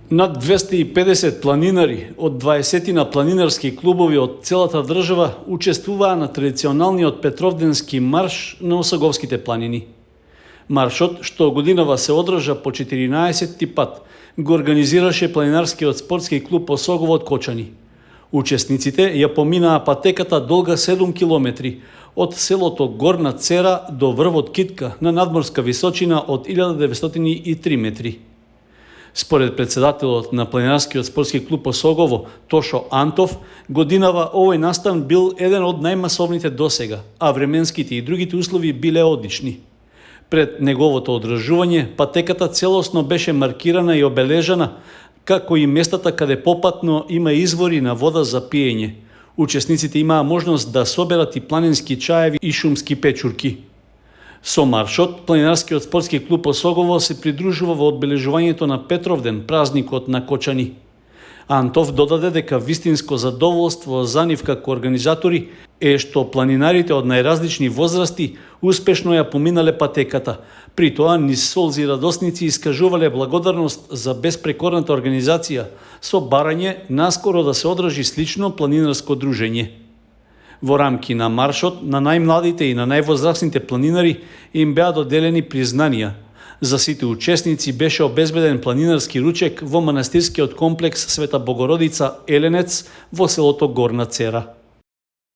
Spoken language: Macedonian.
Над 250 планинари од 20 планинарски клубови од целата држава учествуваа на традиционалниот Петровденски марш на Осаговските планини. Маршот, што годинава се одржа по 14-ти пат, го организираше планинарскиот спортски клуб Осогово од Кочани. Учесниците ја поминаа патеката долга 7 километри од селото Горна Цера до врвот Китка на надморска височина од 1903 метри. Според председателот на планинарскиот спортски клуб Осогово, Тошо Антов, годинава овој настан бил еден од најмасовните досега, а временските и другите услови биле одлични. Пред неговото одржување, патеката целосно беше маркирана и обележана, како и местата каде попатно има извори на вода за пиење. Учесниците имаа можност да соберат и планински чаеви и шумски печурки. Со маршот, планинарскиот спортски клуб Осогово се придружува во одбележувањето на Петровден, празникот на Кочани. Антов додаде дека вистинско задоволство за нив како организатори е што планинарите од најразлични возрасти успешно ја поминале патеката. При тоа низ солзи радосници искажувале благодарност за беспрекорната организација со барање наскоро да се одржи слично планинарско дружење. Во рамки на маршот, на најмладите и на највозрастните планинари им беа доделени признанија. За сите учесници беше обезбеден планинарски ручек во манастирскиот комплекс Света Богородица Еленец во селото Горна Цера.